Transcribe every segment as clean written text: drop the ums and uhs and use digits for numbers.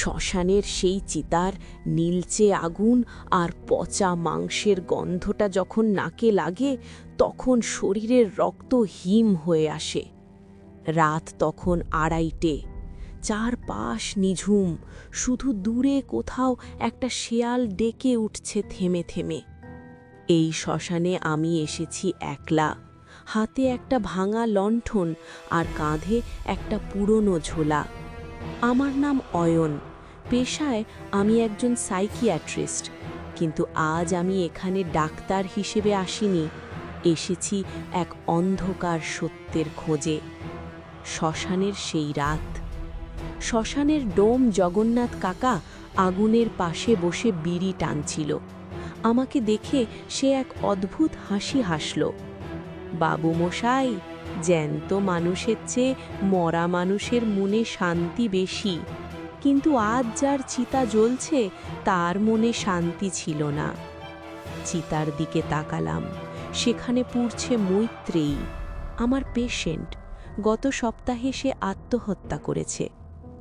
শ্মশানের সেই চিতার নীলচে আগুন আর পচা মাংসের গন্ধটা যখন নাকে লাগে তখন শরীরের রক্ত হিম হয়ে আসে। রাত তখন 2:30। চারপাশ নিঝুম, শুধু দূরে কোথাও একটা শেয়াল ডেকে উঠছে থেমে থেমে। এই শ্মশানে আমি এসেছি একলা, হাতে একটা ভাঙা লণ্ঠন আর কাঁধে একটা পুরনো ঝোলা। আমার নাম অয়ন, পেশায় আমি একজন সাইকিয়াট্রিস্ট, কিন্তু আজ আমি এখানে ডাক্তার হিসেবে আসিনি, এসেছি এক অন্ধকার সত্যের খোঁজে। শ্মশানের সেই রাত। শ্মশানের ডোম জগন্নাথ কাকা আগুনের পাশে বসে বিড়ি টানছিল। আমাকে দেখে সে এক অদ্ভুত হাসি হাসল। বাবু মশাই, জ্যান্ত মানুষের চেয়ে মরা মানুষের মনে শান্তি বেশি, কিন্তু আজ যার চিতা জ্বলছে তার মনে শান্তি ছিল না। চিতার দিকে তাকালাম, সেখানে পুড়ছে মৈত্রেয়ী, আমার পেশেন্ট। গত সপ্তাহে সে আত্মহত্যা করেছে,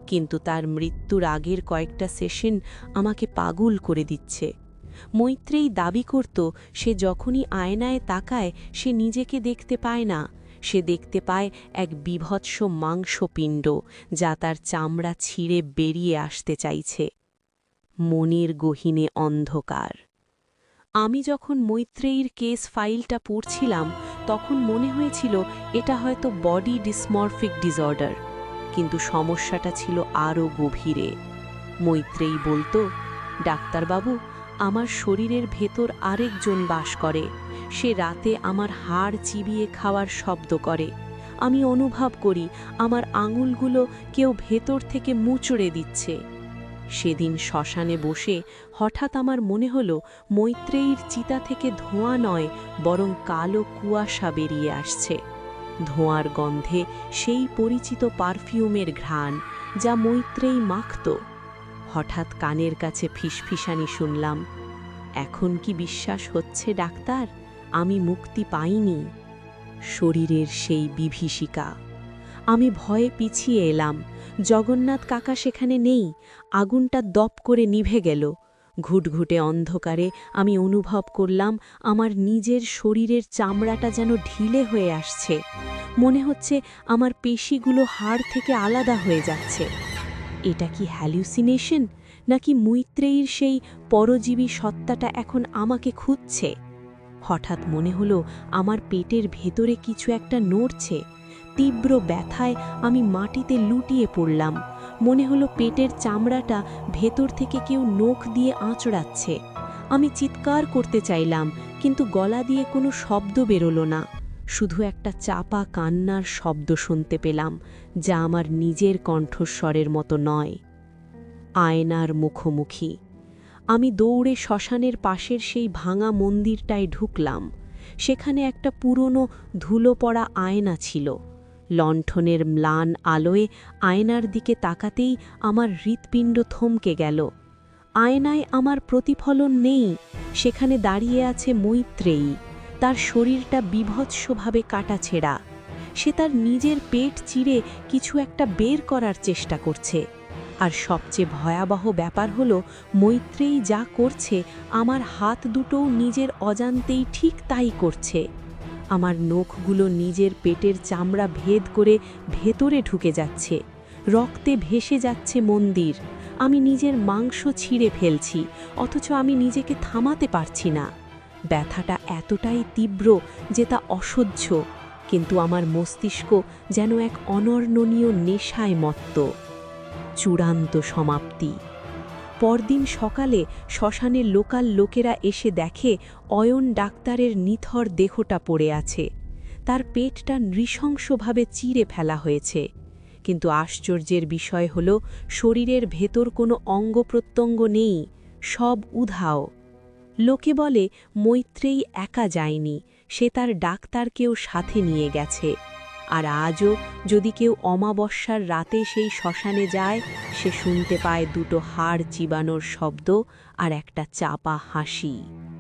কিন্তু তার মৃত্যুর আগের কয়েকটা সেশন আমাকে পাগল করে দিচ্ছে। মৈত্রেয়ী দাবি করত সে যখনই আয়নায় তাকায় সে নিজেকে দেখতে পায় না, সে দেখতে পায় এক বিভৎস মাংসপিণ্ড যা তার চামড়া ছিঁড়ে বেরিয়ে আসতে চাইছে। মনের গহীনে অন্ধকার। আমি যখন মৈত্রেয়ীর কেস ফাইলটা পড়ছিলাম তখন মনে হয়েছিল এটা হয়তো বডি ডিসমরফিক ডিসঅর্ডার, কিন্তু সমস্যাটা ছিল আরও গভীরে। মৈত্রেয়ী বলতো, ডাক্তারবাবু, আমার শরীরের ভেতর আরেকজন বাস করে, সে রাতে আমার হাড় চিবিয়ে খাওয়ার শব্দ করে। আমি অনুভব করি আমার আঙুলগুলো কেউ ভেতর থেকে মুচড়ে দিচ্ছে। সেদিন শ্মশানে বসে হঠাৎ আমার মনে হলো মৈত্রেয়ীর চিতা থেকে ধোঁয়া নয়, বরং কালো কুয়াশা বেরিয়ে আসছে। ধোঁয়ার গন্ধে সেই পরিচিত পারফিউমের ঘ্রাণ যা মৈত্রেয়ী মাখত। হঠাৎ কানের কাছে ফিসফিসানি শুনলাম, এখন কি বিশ্বাস হচ্ছে ডাক্তার, আমি মুক্তি পাইনি? শরীরের সেই বিভীষিকা। আমি ভয়ে পিছিয়ে এলাম। জগন্নাথ কাকা সেখানে নেই, আগুনটা দপ করে নিভে গেল। ঘুটঘুটে অন্ধকারে আমি অনুভব করলাম আমার নিজের শরীরের চামড়াটা যেন ঢিলে হয়ে আসছে। মনে হচ্ছে আমার পেশিগুলো হাড় থেকে আলাদা হয়ে যাচ্ছে। এটা কি হ্যালুসিনেশন, নাকি মৈত্রেয়ীর সেই পরজীবী সত্তাটা এখন আমাকে খুঁজছে? হঠাৎ মনে হলো আমার পেটের ভেতরে কিছু একটা নড়ছে। তীব্র ব্যথায় আমি মাটিতে লুটিয়ে পড়লাম। মনে হলো পেটের চামড়াটা ভেতর থেকে কেউ নখ দিয়ে আঁচড়াচ্ছে। আমি চিৎকার করতে চাইলাম, কিন্তু গলা দিয়ে কোনো শব্দ বেরোলো না। শুধু একটা চাপা কান্নার শব্দ শুনতে পেলাম, যা আমার নিজের কণ্ঠস্বরের মতো নয়। আয়নার মুখোমুখি। আমি দৌড়ে শ্মশানের পাশের সেই ভাঙা মন্দিরটায় ঢুকলাম। সেখানে একটা পুরনো ধুলো পড়া আয়না ছিল। লণ্ঠনের ম্লান আলোয় আয়নার দিকে তাকাতেই আমার হৃৎপিণ্ড থমকে গেল। আয়নায় আমার প্রতিফলন নেই, সেখানে দাঁড়িয়ে আছে মৈত্রেয়ী। তার শরীরটা বিভৎসভাবে কাটাছেঁড়া। সে তার নিজের পেট চিরে কিছু একটা বের করার চেষ্টা করছে। আর সবচেয়ে ভয়াবহ ব্যাপার হলো, মৈত্রেয়ী যা করছে আমার হাত দুটোও নিজের অজান্তেই ঠিক তাই করছে। আমার নখগুলো নিজের পেটের চামড়া ভেদ করে ভেতরে ঢুকে যাচ্ছে। রক্তে ভেসে যাচ্ছে মন্দির। আমি নিজের মাংস ছিঁড়ে ফেলছি, অথচ আমি নিজেকে থামাতে পারছি না। ব্যথাটা এতটাই তীব্র যে তা অসহ্য, কিন্তু আমার মস্তিষ্ক যেন এক অনর্ণনীয় নেশায় মত্ত। চূড়ান্ত সমাপ্তি। পরদিন সকালে শ্মশানের লোকাল লোকেরা এসে দেখে অয়ন ডাক্তারের নিথর দেহটা পড়ে আছে। তার পেটটা নৃশংসভাবে চিরে ফেলা হয়েছে, কিন্তু আশ্চর্যের বিষয় হল শরীরের ভেতর কোনো অঙ্গপ্রত্যঙ্গ নেই, সব উধাও। লোকে বলে মৈত্রেয়ী একা যায়নি, সে তার ডাক্তারকেও সাথে নিয়ে গেছে। আর আজও যদি কেউ অমাবস্যার রাতে সেই শ্মশানে যায়, সে শুনতে পায় দুটো হাড় চিবানোর শব্দ আর একটা চাপা হাসি।